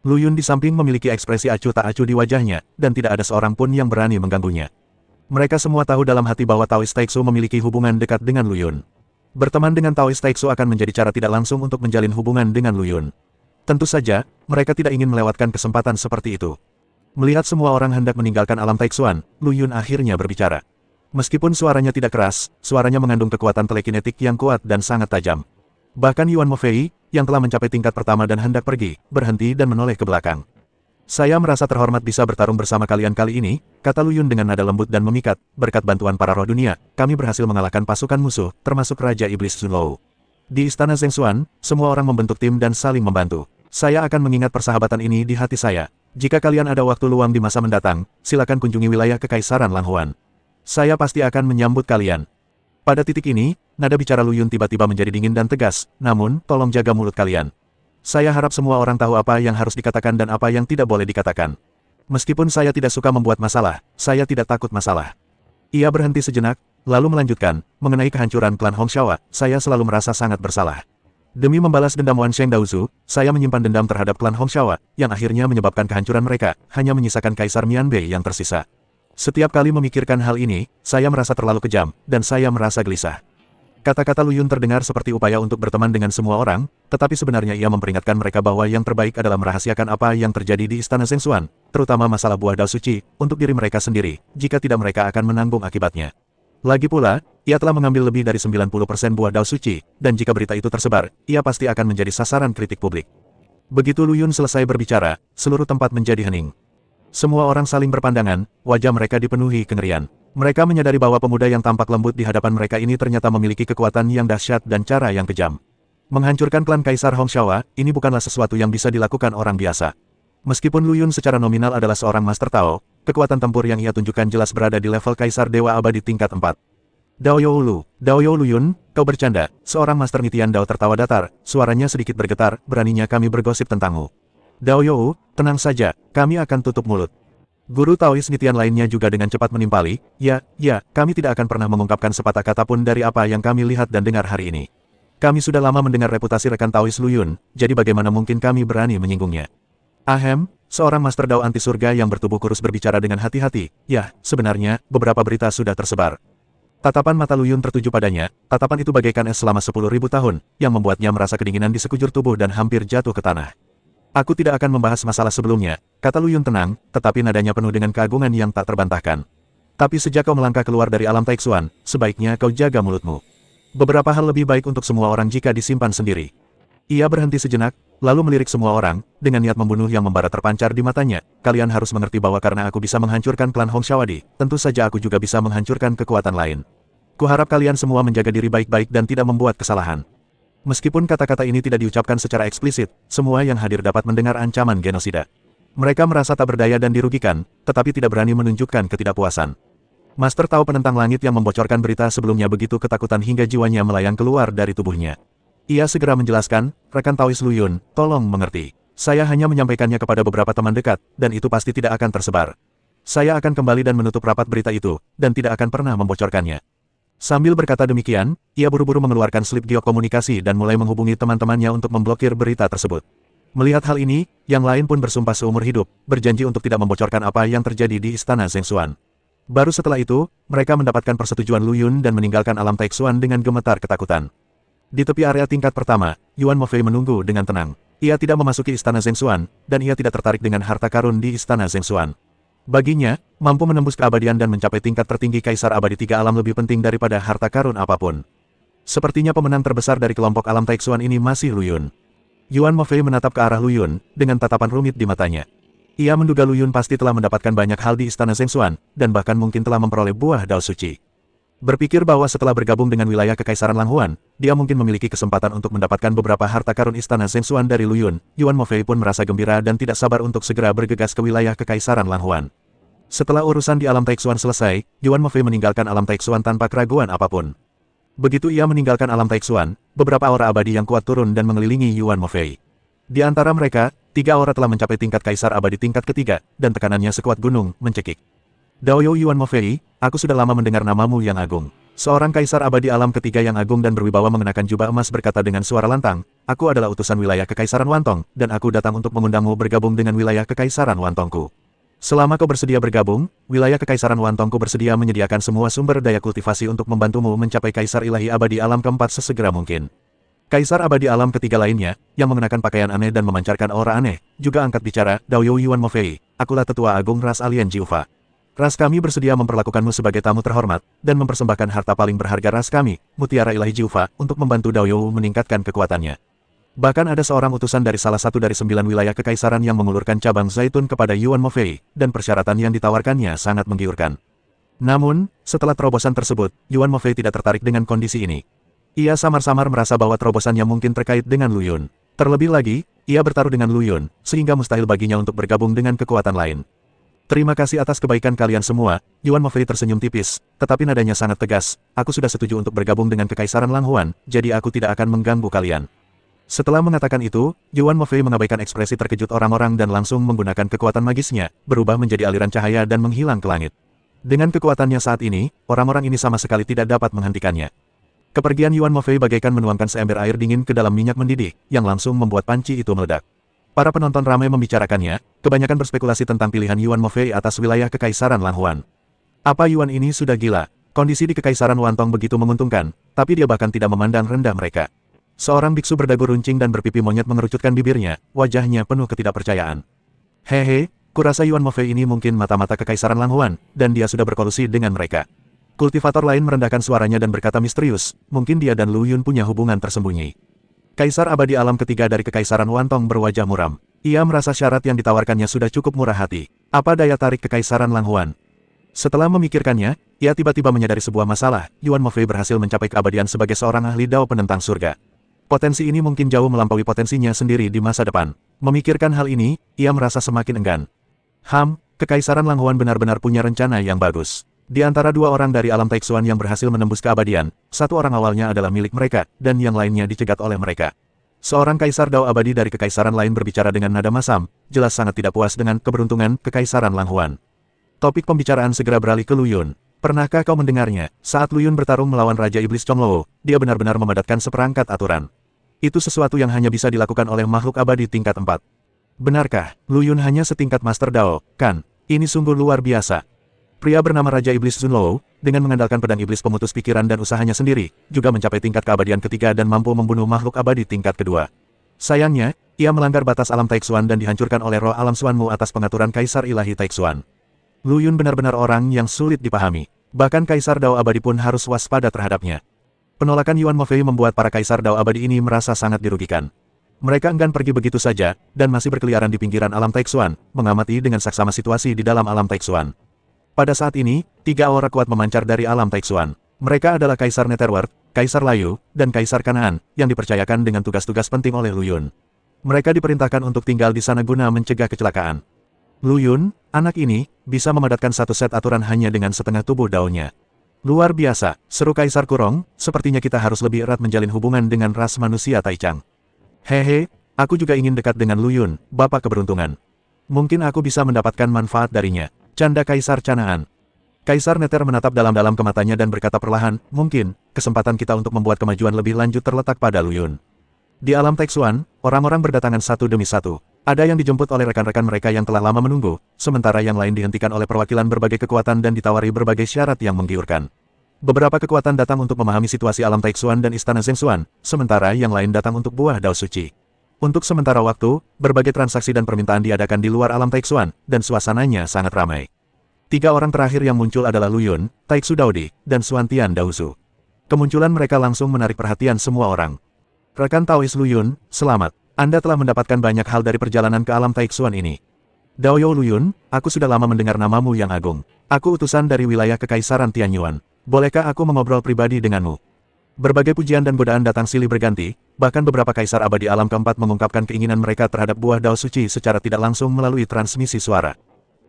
Lu Yun di samping memiliki ekspresi acuh tak acuh di wajahnya, dan tidak ada seorang pun yang berani mengganggunya. Mereka semua tahu dalam hati bahwa Taoist Taixu memiliki hubungan dekat dengan Lu Yun. Berteman dengan Taoist Taixu akan menjadi cara tidak langsung untuk menjalin hubungan dengan Lu Yun. Tentu saja, mereka tidak ingin melewatkan kesempatan seperti itu. Melihat semua orang hendak meninggalkan alam Taixuan, Lu Yun akhirnya berbicara. Meskipun suaranya tidak keras, suaranya mengandung kekuatan telekinetik yang kuat dan sangat tajam. Bahkan Yuan Mofei, yang telah mencapai tingkat pertama dan hendak pergi, berhenti dan menoleh ke belakang. Saya merasa terhormat bisa bertarung bersama kalian kali ini, kata Lu Yun dengan nada lembut dan memikat. Berkat bantuan para roh dunia, kami berhasil mengalahkan pasukan musuh, termasuk Raja Iblis Zunlou. Di Istana Zhengshuan, semua orang membentuk tim dan saling membantu. Saya akan mengingat persahabatan ini di hati saya. Jika kalian ada waktu luang di masa mendatang, silakan kunjungi wilayah Kekaisaran Langhuan. Saya pasti akan menyambut kalian. Pada titik ini, nada bicara Lu Yun tiba-tiba menjadi dingin dan tegas, namun, tolong jaga mulut kalian. Saya harap semua orang tahu apa yang harus dikatakan dan apa yang tidak boleh dikatakan. Meskipun saya tidak suka membuat masalah, saya tidak takut masalah. Ia berhenti sejenak, lalu melanjutkan, mengenai kehancuran klan Hongxiao, saya selalu merasa sangat bersalah. Demi membalas dendam Wan Sheng Daozu, saya menyimpan dendam terhadap klan Hongxiao, yang akhirnya menyebabkan kehancuran mereka, hanya menyisakan Kaisar Mianbei yang tersisa. Setiap kali memikirkan hal ini, saya merasa terlalu kejam, dan saya merasa gelisah. Kata-kata Lu Yun terdengar seperti upaya untuk berteman dengan semua orang, tetapi sebenarnya ia memperingatkan mereka bahwa yang terbaik adalah merahasiakan apa yang terjadi di Istana Zhengshuan, terutama masalah buah Dao Suci, untuk diri mereka sendiri, jika tidak mereka akan menanggung akibatnya. Lagi pula, ia telah mengambil lebih dari 90% buah Dao Suci, dan jika berita itu tersebar, ia pasti akan menjadi sasaran kritik publik. Begitu Lu Yun selesai berbicara, seluruh tempat menjadi hening. Semua orang saling berpandangan, wajah mereka dipenuhi kengerian. Mereka menyadari bahwa pemuda yang tampak lembut di hadapan mereka ini ternyata memiliki kekuatan yang dahsyat dan cara yang kejam. Menghancurkan klan Kaisar Hongxiao, ini bukanlah sesuatu yang bisa dilakukan orang biasa. Meskipun Lu Yun secara nominal adalah seorang Master Tao, kekuatan tempur yang ia tunjukkan jelas berada di level Kaisar Dewa Abadi tingkat 4. Dao You Lu Yun, kau bercanda, seorang Master Nitian Dao tertawa datar, suaranya sedikit bergetar, beraninya kami bergosip tentangmu. Dao You, tenang saja, kami akan tutup mulut. Guru Taois Nitian lainnya juga dengan cepat menimpali, ya, kami tidak akan pernah mengungkapkan sepatah kata pun dari apa yang kami lihat dan dengar hari ini. Kami sudah lama mendengar reputasi rekan Taois Lu Yun, jadi bagaimana mungkin kami berani menyinggungnya. Ahem, seorang Master Dao anti surga yang bertubuh kurus berbicara dengan hati-hati, ya, sebenarnya, beberapa berita sudah tersebar. Tatapan mata Lu Yun tertuju padanya, tatapan itu bagaikan es selama 10.000 tahun, yang membuatnya merasa kedinginan di sekujur tubuh dan hampir jatuh ke tanah. Aku tidak akan membahas masalah sebelumnya, kata Lu Yun tenang, tetapi nadanya penuh dengan keagungan yang tak terbantahkan. Tapi sejak kau melangkah keluar dari alam Taixuan, sebaiknya kau jaga mulutmu. Beberapa hal lebih baik untuk semua orang jika disimpan sendiri. Ia berhenti sejenak, lalu melirik semua orang, dengan niat membunuh yang membara terpancar di matanya. Kalian harus mengerti bahwa karena aku bisa menghancurkan klan Hongxiao, tentu saja aku juga bisa menghancurkan kekuatan lain. Kuharap kalian semua menjaga diri baik-baik dan tidak membuat kesalahan. Meskipun kata-kata ini tidak diucapkan secara eksplisit, semua yang hadir dapat mendengar ancaman genosida. Mereka merasa tak berdaya dan dirugikan, tetapi tidak berani menunjukkan ketidakpuasan. Master Tao penentang langit yang membocorkan berita sebelumnya begitu ketakutan hingga jiwanya melayang keluar dari tubuhnya. Ia segera menjelaskan, rekan Taois Lu Yun, tolong mengerti. Saya hanya menyampaikannya kepada beberapa teman dekat, dan itu pasti tidak akan tersebar. Saya akan kembali dan menutup rapat berita itu, dan tidak akan pernah membocorkannya. Sambil berkata demikian, ia buru-buru mengeluarkan slip giok komunikasi dan mulai menghubungi teman-temannya untuk memblokir berita tersebut. Melihat hal ini, yang lain pun bersumpah seumur hidup, berjanji untuk tidak membocorkan apa yang terjadi di Istana Zhengshuan. Baru setelah itu, mereka mendapatkan persetujuan Lu Yun dan meninggalkan alam Taixuan dengan gemetar ketakutan. Di tepi area tingkat pertama, Yuan Mofei menunggu dengan tenang. Ia tidak memasuki Istana Zhengshuan, dan ia tidak tertarik dengan harta karun di Istana Zhengshuan. Baginya, mampu menembus keabadian dan mencapai tingkat tertinggi Kaisar Abadi 3 alam lebih penting daripada harta karun apapun. Sepertinya pemenang terbesar dari kelompok alam Taixuan ini masih Lu Yun. Yuan Mofei menatap ke arah Lu Yun, dengan tatapan rumit di matanya. Ia menduga Lu Yun pasti telah mendapatkan banyak hal di Istana Zhengshuan, dan bahkan mungkin telah memperoleh buah Dao Suci. Berpikir bahwa setelah bergabung dengan wilayah Kekaisaran Langhuan, dia mungkin memiliki kesempatan untuk mendapatkan beberapa harta karun Istana Zhengshuan dari Lu Yun. Yuan Mofei pun merasa gembira dan tidak sabar untuk segera bergegas ke wilayah Kekaisaran Langhuan. Setelah urusan di alam Taixuan selesai, Yuan Mofei meninggalkan alam Taixuan tanpa keraguan apapun. Begitu ia meninggalkan alam Taixuan, beberapa aura abadi yang kuat turun dan mengelilingi Yuan Mofei. Di antara mereka, 3 aura telah mencapai tingkat kaisar abadi tingkat ketiga, dan tekanannya sekuat gunung, mencekik. Daoyo Yuan Mofei, aku sudah lama mendengar namamu yang agung. Seorang kaisar abadi alam ketiga yang agung dan berwibawa mengenakan jubah emas berkata dengan suara lantang, aku adalah utusan wilayah Kekaisaran Wantong, dan aku datang untuk mengundangmu bergabung dengan wilayah Kekaisaran Wantongku. Selama kau bersedia bergabung, wilayah Kekaisaran Wantongku bersedia menyediakan semua sumber daya kultivasi untuk membantumu mencapai Kaisar Ilahi Abadi Alam keempat sesegera mungkin. Kaisar Abadi Alam ketiga lainnya, yang mengenakan pakaian aneh dan memancarkan aura aneh, juga angkat bicara, Daoyo Yuan Mofei, akulah tetua agung ras alien Jiufa. Ras kami bersedia memperlakukanmu sebagai tamu terhormat, dan mempersembahkan harta paling berharga ras kami, Mutiara Ilahi Jiufa, untuk membantu Daoyo meningkatkan kekuatannya. Bahkan ada seorang utusan dari salah satu dari 9 wilayah kekaisaran yang mengulurkan cabang zaitun kepada Yuan Mofei, dan persyaratan yang ditawarkannya sangat menggiurkan. Namun, setelah terobosan tersebut, Yuan Mofei tidak tertarik dengan kondisi ini. Ia samar-samar merasa bahwa terobosannya mungkin terkait dengan Lu Yun. Terlebih lagi, ia bertaruh dengan Lu Yun, sehingga mustahil baginya untuk bergabung dengan kekuatan lain. Terima kasih atas kebaikan kalian semua, Yuan Mofei tersenyum tipis, tetapi nadanya sangat tegas, aku sudah setuju untuk bergabung dengan Kekaisaran Langhuan, jadi aku tidak akan mengganggu kalian. Setelah mengatakan itu, Yuan Mofei mengabaikan ekspresi terkejut orang-orang dan langsung menggunakan kekuatan magisnya, berubah menjadi aliran cahaya dan menghilang ke langit. Dengan kekuatannya saat ini, orang-orang ini sama sekali tidak dapat menghentikannya. Kepergian Yuan Mofei bagaikan menuangkan seember air dingin ke dalam minyak mendidih, yang langsung membuat panci itu meledak. Para penonton ramai membicarakannya, kebanyakan berspekulasi tentang pilihan Yuan Mofei atas wilayah Kekaisaran Langhuan. Apa Yuan ini sudah gila? Kondisi di Kekaisaran Wantong begitu menguntungkan, tapi dia bahkan tidak memandang rendah mereka. Seorang biksu berdagu runcing dan berpipi monyet mengerucutkan bibirnya, wajahnya penuh ketidakpercayaan. Hehe, kurasa Yuan Mofei ini mungkin mata-mata Kekaisaran Langhuan, dan dia sudah berkolusi dengan mereka. Kultivator lain merendahkan suaranya dan berkata misterius, mungkin dia dan Lu Yun punya hubungan tersembunyi. Kaisar abadi alam ketiga dari Kekaisaran Wantong berwajah muram. Ia merasa syarat yang ditawarkannya sudah cukup murah hati. Apa daya tarik Kekaisaran Langhuan? Setelah memikirkannya, ia tiba-tiba menyadari sebuah masalah, Yuan Mofei berhasil mencapai keabadian sebagai seorang ahli dao penentang surga. Potensi ini mungkin jauh melampaui potensinya sendiri di masa depan. Memikirkan hal ini, ia merasa semakin enggan. Kekaisaran Langhuan benar-benar punya rencana yang bagus. Di antara 2 orang dari alam Taixuan yang berhasil menembus keabadian, 1 orang awalnya adalah milik mereka, dan yang lainnya dicegat oleh mereka. Seorang kaisar dao abadi dari kekaisaran lain berbicara dengan nada masam, jelas sangat tidak puas dengan keberuntungan Kekaisaran Langhuan. Topik pembicaraan segera beralih ke Lu Yun. Pernahkah kau mendengarnya? Saat Lu Yun bertarung melawan Raja Iblis Chonglou, dia benar-benar memadatkan seperangkat aturan. Itu sesuatu yang hanya bisa dilakukan oleh makhluk abadi tingkat 4. Benarkah, Lu Yun hanya setingkat Master Dao, kan? Ini sungguh luar biasa. Pria bernama Raja Iblis Zunlou, dengan mengandalkan pedang iblis pemutus pikiran dan usahanya sendiri, juga mencapai tingkat keabadian ketiga dan mampu membunuh makhluk abadi tingkat kedua. Sayangnya, ia melanggar batas alam Taixuan dan dihancurkan oleh roh alam Xuanmu atas pengaturan Kaisar Ilahi Taixuan. Lu Yun benar-benar orang yang sulit dipahami. Bahkan Kaisar Dao Abadi pun harus waspada terhadapnya. Penolakan Yuan Mofei membuat para Kaisar Dao Abadi ini merasa sangat dirugikan. Mereka enggan pergi begitu saja, dan masih berkeliaran di pinggiran alam Taixuan, mengamati dengan saksama situasi di dalam alam Taixuan. Pada saat ini, 3 aura kuat memancar dari alam Taixuan. Mereka adalah Kaisar Netherworld, Kaisar Layu, dan Kaisar Kanaan, yang dipercayakan dengan tugas-tugas penting oleh Lu Yun. Mereka diperintahkan untuk tinggal di sana guna mencegah kecelakaan. Lu Yun, anak ini, bisa memadatkan satu set aturan hanya dengan setengah tubuh daunnya. Luar biasa, seru Kaisar Kurong, sepertinya kita harus lebih erat menjalin hubungan dengan ras manusia Taichang. Hehe, aku juga ingin dekat dengan Lu Yun, Bapak Keberuntungan. Mungkin aku bisa mendapatkan manfaat darinya. Canda Kaisar Canaan. Kaisar Nether menatap dalam-dalam ke matanya dan berkata perlahan, mungkin, kesempatan kita untuk membuat kemajuan lebih lanjut terletak pada Lu Yun. Di alam Taixuan, orang-orang berdatangan satu demi satu. Ada yang dijemput oleh rekan-rekan mereka yang telah lama menunggu, sementara yang lain dihentikan oleh perwakilan berbagai kekuatan dan ditawari berbagai syarat yang menggiurkan. Beberapa kekuatan datang untuk memahami situasi alam Taixuan dan Istana Zhengshuan, sementara yang lain datang untuk buah dao suci. Untuk sementara waktu, berbagai transaksi dan permintaan diadakan di luar alam Taixuan, dan suasananya sangat ramai. 3 orang terakhir yang muncul adalah Lu Yun, Taixu Daodi, dan Xuantian Daozu. Kemunculan mereka langsung menarik perhatian semua orang. Rekan Taois Lu Yun, selamat. Anda telah mendapatkan banyak hal dari perjalanan ke alam Taixuan ini. Daoyo Lu Yun, aku sudah lama mendengar namamu yang agung. Aku utusan dari wilayah Kekaisaran Tianyuan. Bolehkah aku mengobrol pribadi denganmu? Berbagai pujian dan godaan datang silih berganti, bahkan beberapa kaisar abadi alam keempat mengungkapkan keinginan mereka terhadap buah dao suci secara tidak langsung melalui transmisi suara.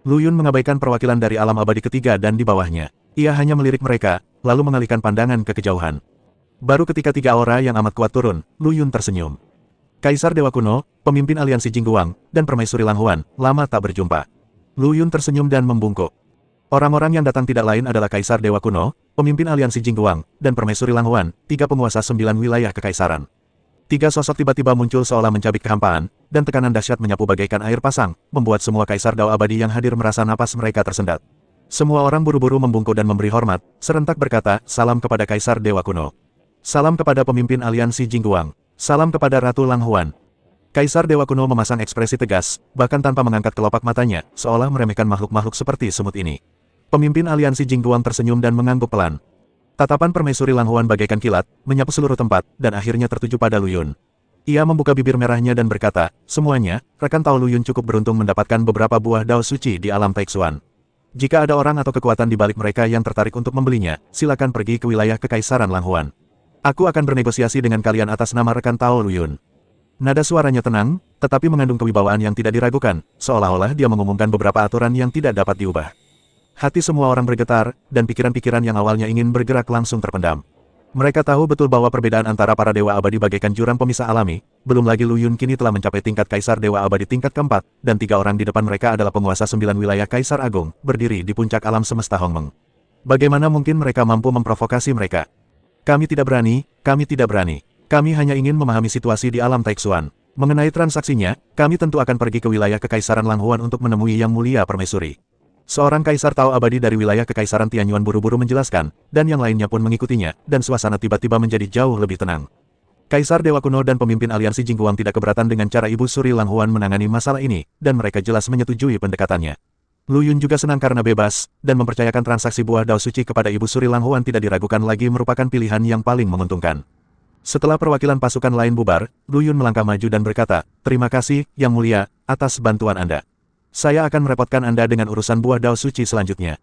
Lu Yun mengabaikan perwakilan dari alam abadi ketiga dan di bawahnya. Ia hanya melirik mereka, lalu mengalihkan pandangan ke kejauhan. Baru ketika tiga aura yang amat kuat turun, Lu Yun tersenyum. Kaisar Dewa Kuno, pemimpin aliansi Jingguang, dan permaisuri Lang Huan, lama tak berjumpa. Lu Yun tersenyum dan membungkuk. Orang-orang yang datang tidak lain adalah Kaisar Dewa Kuno, pemimpin aliansi Jingguang, dan permaisuri Lang Huan, tiga penguasa 9 wilayah kekaisaran. Tiga sosok tiba-tiba muncul seolah mencabik kehampaan, dan tekanan dahsyat menyapu bagaikan air pasang, membuat semua kaisar Dao abadi yang hadir merasa napas mereka tersendat. Semua orang buru-buru membungkuk dan memberi hormat, serentak berkata, "Salam kepada Kaisar Dewa Kuno. Salam kepada pemimpin aliansi Jingguang. Salam kepada Ratu Lang Huan." Kaisar Dewa Kuno memasang ekspresi tegas, bahkan tanpa mengangkat kelopak matanya, seolah meremehkan makhluk-makhluk seperti semut ini. Pemimpin aliansi Jingguang tersenyum dan mengangguk pelan. Tatapan permaisuri Lang Huan bagaikan kilat, menyapu seluruh tempat, dan akhirnya tertuju pada Lu Yun. Ia membuka bibir merahnya dan berkata, "Semuanya, rekan Tao Lu Yun cukup beruntung mendapatkan beberapa buah dao suci di alam Taixuan. Jika ada orang atau kekuatan di balik mereka yang tertarik untuk membelinya, silakan pergi ke wilayah Kekaisaran Lang Huan. Aku akan bernegosiasi dengan kalian atas nama rekan Tao Lu Yun." Nada suaranya tenang, tetapi mengandung kewibawaan yang tidak diragukan, seolah-olah dia mengumumkan beberapa aturan yang tidak dapat diubah. Hati semua orang bergetar, dan pikiran-pikiran yang awalnya ingin bergerak langsung terpendam. Mereka tahu betul bahwa perbedaan antara para dewa abadi bagaikan jurang pemisah alami, belum lagi Lu Yun kini telah mencapai tingkat Kaisar Dewa Abadi tingkat keempat, dan tiga orang di depan mereka adalah penguasa 9 wilayah Kaisar Agung, berdiri di puncak alam semesta Hongmeng. Bagaimana mungkin mereka mampu memprovokasi mereka? Kami tidak berani, kami tidak berani. Kami hanya ingin memahami situasi di alam Taixuan. Mengenai transaksinya, kami tentu akan pergi ke wilayah Kekaisaran Lang Huan untuk menemui Yang Mulia Permaisuri. Seorang kaisar Tao abadi dari wilayah Kekaisaran Tianyuan buru-buru menjelaskan, dan yang lainnya pun mengikutinya, dan suasana tiba-tiba menjadi jauh lebih tenang. Kaisar Dewa Kuno dan pemimpin aliansi Jingguang tidak keberatan dengan cara Ibu Suri Lang Huan menangani masalah ini, dan mereka jelas menyetujui pendekatannya. Lu Yun juga senang karena bebas, dan mempercayakan transaksi buah dao suci kepada Ibu Suri Lang Huan tidak diragukan lagi merupakan pilihan yang paling menguntungkan. Setelah perwakilan pasukan lain bubar, Lu Yun melangkah maju dan berkata, "Terima kasih, Yang Mulia, atas bantuan Anda. Saya akan merepotkan Anda dengan urusan buah dao suci selanjutnya."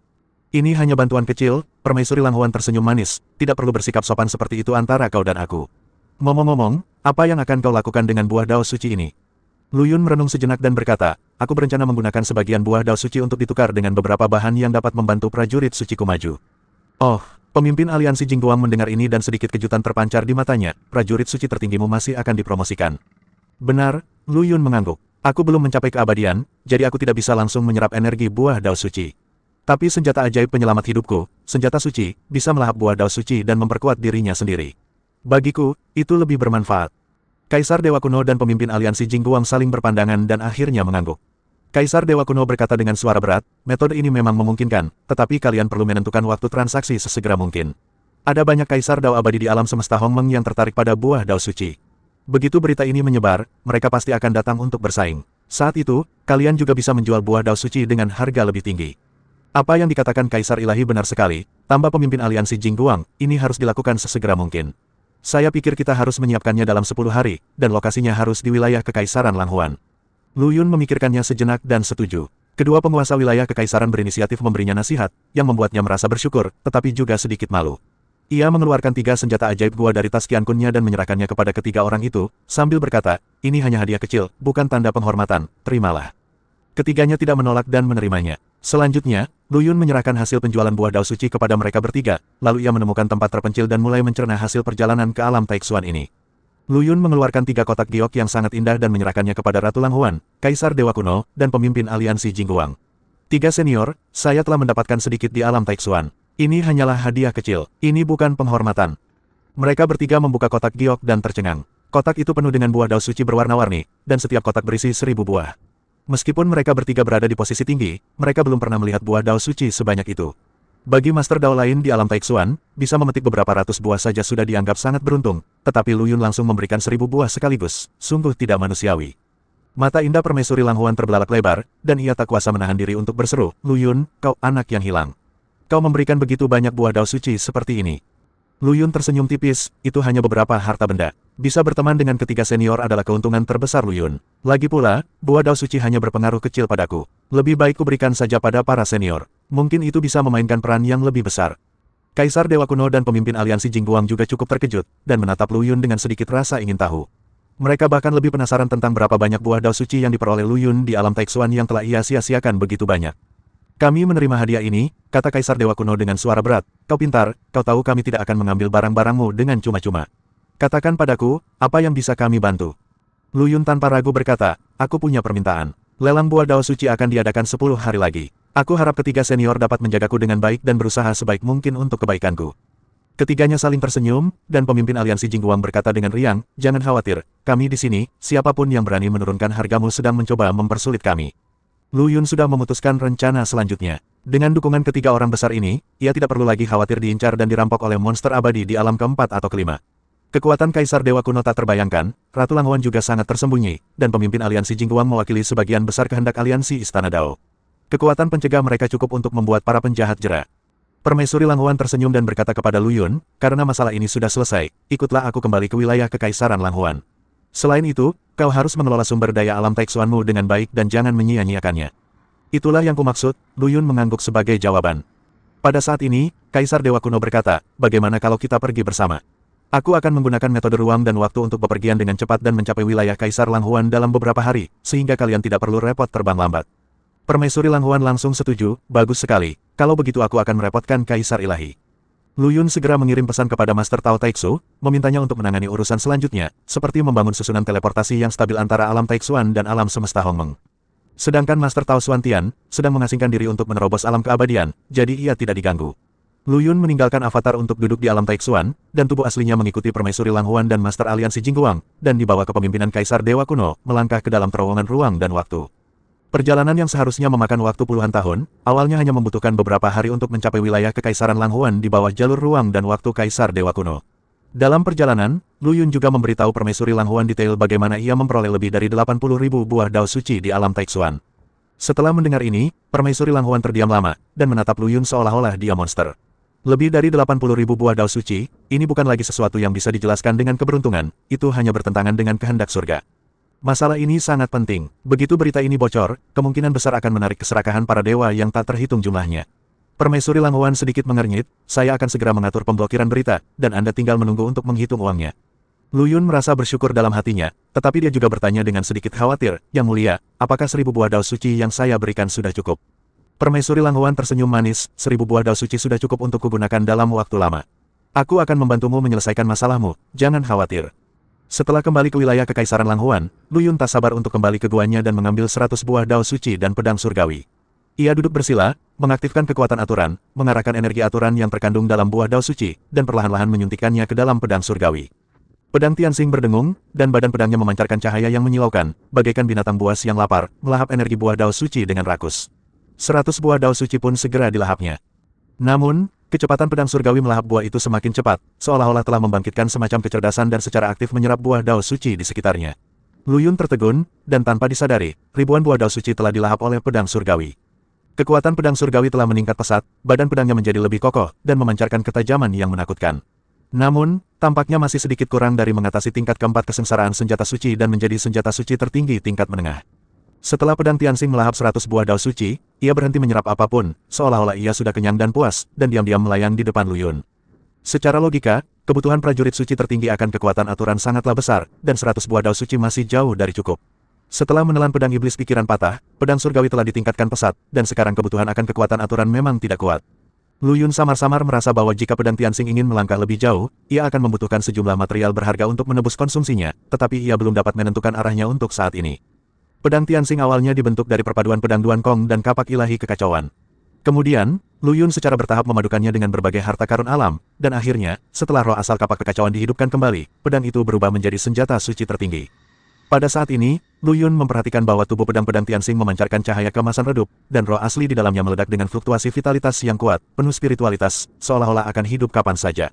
"Ini hanya bantuan kecil," Permaisuri Lang Huan tersenyum manis, "tidak perlu bersikap sopan seperti itu antara kau dan aku. Ngomong-ngomong, apa yang akan kau lakukan dengan buah dao suci ini?" Lu Yun merenung sejenak dan berkata, "Aku berencana menggunakan sebagian buah dao suci untuk ditukar dengan beberapa bahan yang dapat membantu prajurit suciku maju." "Oh," pemimpin aliansi Jingguang mendengar ini dan sedikit kejutan terpancar di matanya, "prajurit suci tertinggimu masih akan dipromosikan." "Benar," Lu Yun mengangguk. "Aku belum mencapai keabadian, jadi aku tidak bisa langsung menyerap energi buah dao suci. Tapi senjata ajaib penyelamat hidupku, senjata suci, bisa melahap buah dao suci dan memperkuat dirinya sendiri. Bagiku, itu lebih bermanfaat." Kaisar Dewa Kuno dan pemimpin aliansi Jingguang saling berpandangan dan akhirnya mengangguk. Kaisar Dewa Kuno berkata dengan suara berat, "Metode ini memang memungkinkan, tetapi kalian perlu menentukan waktu transaksi sesegera mungkin. Ada banyak kaisar Dao abadi di alam semesta Hongmeng yang tertarik pada buah dao suci. Begitu berita ini menyebar, mereka pasti akan datang untuk bersaing. Saat itu, kalian juga bisa menjual buah dao suci dengan harga lebih tinggi." Apa yang dikatakan Kaisar Ilahi benar sekali, tambah pemimpin aliansi Jingguang, ini harus dilakukan sesegera mungkin. Saya pikir kita harus menyiapkannya dalam 10 hari, dan lokasinya harus di wilayah Kekaisaran Lang Huan. Lu Yun memikirkannya sejenak dan setuju. Kedua penguasa wilayah Kekaisaran berinisiatif memberinya nasihat, yang membuatnya merasa bersyukur, tetapi juga sedikit malu. Ia mengeluarkan 3 senjata ajaib gua dari tas Qiankunnya dan menyerahkannya kepada ketiga orang itu, sambil berkata, "Ini hanya hadiah kecil, bukan tanda penghormatan, terimalah." Ketiganya tidak menolak dan menerimanya. Selanjutnya, Lu Yun menyerahkan hasil penjualan buah dao suci kepada mereka bertiga, lalu ia menemukan tempat terpencil dan mulai mencerna hasil perjalanan ke alam Taixuan ini. Lu Yun mengeluarkan 3 kotak giok yang sangat indah dan menyerahkannya kepada Ratu Lang Huan, Kaisar Dewa Kuno, dan pemimpin aliansi Jingguang. "3 senior, saya telah mendapatkan sedikit di alam Taixuan. Ini hanyalah hadiah kecil, ini bukan penghormatan." Mereka bertiga membuka kotak giok dan tercengang. Kotak itu penuh dengan buah dao suci berwarna-warni, dan setiap kotak berisi 1000 buah. Meskipun mereka bertiga berada di posisi tinggi, mereka belum pernah melihat buah dao suci sebanyak itu. Bagi Master Dao lain di alam Taixuan, bisa memetik beberapa ratus buah saja sudah dianggap sangat beruntung, tetapi Lu Yun langsung memberikan 1000 buah sekaligus, sungguh tidak manusiawi. Mata indah Permaisuri Lang Huan terbelalak lebar, dan ia tak kuasa menahan diri untuk berseru, "Lu Yun, kau anak yang hilang. Kau memberikan begitu banyak buah dao suci seperti ini." Lu Yun tersenyum tipis, "Itu hanya beberapa harta benda. Bisa berteman dengan ketiga senior adalah keuntungan terbesar Lu Yun. Lagi pula, buah dao suci hanya berpengaruh kecil padaku. Lebih baik kuberikan saja pada para senior. Mungkin itu bisa memainkan peran yang lebih besar." Kaisar Dewa Kuno dan pemimpin aliansi Jingguang juga cukup terkejut, dan menatap Lu Yun dengan sedikit rasa ingin tahu. Mereka bahkan lebih penasaran tentang berapa banyak buah dao suci yang diperoleh Lu Yun di alam Taixuan yang telah ia sia-siakan begitu banyak. Kami menerima hadiah ini, kata Kaisar Dewa Kuno dengan suara berat. Kau pintar, kau tahu kami tidak akan mengambil barang-barangmu dengan cuma-cuma. Katakan padaku, apa yang bisa kami bantu? Lu Yun tanpa ragu berkata, aku punya permintaan. Lelang buah dao suci akan diadakan 10 hari lagi. Aku harap ketiga senior dapat menjagaku dengan baik dan berusaha sebaik mungkin untuk kebaikanku. Ketiganya saling tersenyum, dan pemimpin aliansi Jingguang berkata dengan riang, jangan khawatir, kami di sini, siapapun yang berani menurunkan hargamu sedang mencoba mempersulit kami. Lu Yun sudah memutuskan rencana selanjutnya. Dengan dukungan ketiga orang besar ini, ia tidak perlu lagi khawatir diincar dan dirampok oleh monster abadi di alam keempat atau kelima. Kekuatan Kaisar Dewa Kuno tak terbayangkan, Ratu Langhuan juga sangat tersembunyi, dan pemimpin aliansi Jingguang mewakili sebagian besar kehendak aliansi Istana Dao. Kekuatan pencegah mereka cukup untuk membuat para penjahat jera. Permaisuri Langhuan tersenyum dan berkata kepada Lu Yun, karena masalah ini sudah selesai, ikutlah aku kembali ke wilayah Kekaisaran Langhuan. Selain itu, kau harus mengelola sumber daya alam Taixuanmu dengan baik dan jangan menyia-nyiakannya. Itulah yang kumaksud, Lu Yun mengangguk sebagai jawaban. Pada saat ini, Kaisar Dewa Kuno berkata, bagaimana kalau kita pergi bersama? Aku akan menggunakan metode ruang dan waktu untuk bepergian dengan cepat dan mencapai wilayah Kaisar Langhuan dalam beberapa hari, sehingga kalian tidak perlu repot terbang lambat. Permaisuri Langhuan langsung setuju, bagus sekali. Kalau begitu aku akan merepotkan Kaisar Ilahi. Lu Yun segera mengirim pesan kepada Master Tao Taixu, memintanya untuk menangani urusan selanjutnya, seperti membangun susunan teleportasi yang stabil antara alam Taixuan dan alam semesta Hongmeng. Sedangkan Master Tao Xuantian sedang mengasingkan diri untuk menerobos alam keabadian, jadi ia tidak diganggu. Lu Yun meninggalkan avatar untuk duduk di alam Taixuan, dan tubuh aslinya mengikuti Permaisuri Langhuan dan Master Aliansi Jingguang, dan dibawa kepemimpinan Kaisar Dewa Kuno, melangkah ke dalam terowongan ruang dan waktu. Perjalanan yang seharusnya memakan waktu puluhan tahun, awalnya hanya membutuhkan beberapa hari untuk mencapai wilayah Kekaisaran Langhuan di bawah jalur ruang dan waktu Kaisar Dewa Kuno. Dalam perjalanan, Lu Yun juga memberitahu Permaisuri Langhuan detail bagaimana ia memperoleh lebih dari 80.000 buah dao suci di alam Taixuan. Setelah mendengar ini, Permaisuri Langhuan terdiam lama, dan menatap Lu Yun seolah-olah dia monster. Lebih dari 80.000 buah dao suci, ini bukan lagi sesuatu yang bisa dijelaskan dengan keberuntungan, itu hanya bertentangan dengan kehendak surga. Masalah ini sangat penting. Begitu berita ini bocor, kemungkinan besar akan menarik keserakahan para dewa yang tak terhitung jumlahnya. Permaisuri Langhuan sedikit mengernyit, saya akan segera mengatur pemblokiran berita, dan Anda tinggal menunggu untuk menghitung uangnya. Lu Yun merasa bersyukur dalam hatinya, tetapi dia juga bertanya dengan sedikit khawatir, Yang Mulia, apakah 1000 buah dao suci yang saya berikan sudah cukup? Permaisuri Langhuan tersenyum manis, 1000 buah dao suci sudah cukup untuk kugunakan dalam waktu lama. Aku akan membantumu menyelesaikan masalahmu, jangan khawatir. Setelah kembali ke wilayah Kekaisaran Langhuan, Lu Yun tak sabar untuk kembali ke guanya dan mengambil 100 buah dao suci dan pedang surgawi. Ia duduk bersila, mengaktifkan kekuatan aturan, mengarahkan energi aturan yang terkandung dalam buah dao suci, dan perlahan-lahan menyuntikkannya ke dalam pedang surgawi. Pedang Tianxing berdengung, dan badan pedangnya memancarkan cahaya yang menyilaukan, bagaikan binatang buas yang lapar, melahap energi buah dao suci dengan rakus. 100 buah dao suci pun segera dilahapnya. Namun, kecepatan pedang surgawi melahap buah itu semakin cepat, seolah-olah telah membangkitkan semacam kecerdasan dan secara aktif menyerap buah dao suci di sekitarnya. Lu Yun tertegun, dan tanpa disadari, ribuan buah dao suci telah dilahap oleh pedang surgawi. Kekuatan pedang surgawi telah meningkat pesat, badan pedangnya menjadi lebih kokoh, dan memancarkan ketajaman yang menakutkan. Namun, tampaknya masih sedikit kurang dari mengatasi tingkat keempat kesengsaraan senjata suci dan menjadi senjata suci tertinggi tingkat menengah. Setelah pedang Tianxing melahap 100 buah dao suci, ia berhenti menyerap apapun, seolah-olah ia sudah kenyang dan puas, dan diam-diam melayang di depan Lu Yun. Secara logika, kebutuhan prajurit suci tertinggi akan kekuatan aturan sangatlah besar, dan 100 buah dao suci masih jauh dari cukup. Setelah menelan pedang iblis pikiran patah, pedang surgawi telah ditingkatkan pesat, dan sekarang kebutuhan akan kekuatan aturan memang tidak kuat. Lu Yun samar-samar merasa bahwa jika pedang Tianxing ingin melangkah lebih jauh, ia akan membutuhkan sejumlah material berharga untuk menebus konsumsinya, tetapi ia belum dapat menentukan arahnya untuk saat ini. Pedang Tianxing awalnya dibentuk dari perpaduan pedang Duan Kong dan kapak ilahi kekacauan. Kemudian, Lu Yun secara bertahap memadukannya dengan berbagai harta karun alam, dan akhirnya, setelah roh asal kapak kekacauan dihidupkan kembali, pedang itu berubah menjadi senjata suci tertinggi. Pada saat ini, Lu Yun memperhatikan bahwa tubuh pedang-pedang Tianxing memancarkan cahaya keemasan redup, dan roh asli di dalamnya meledak dengan fluktuasi vitalitas yang kuat, penuh spiritualitas, seolah-olah akan hidup kapan saja.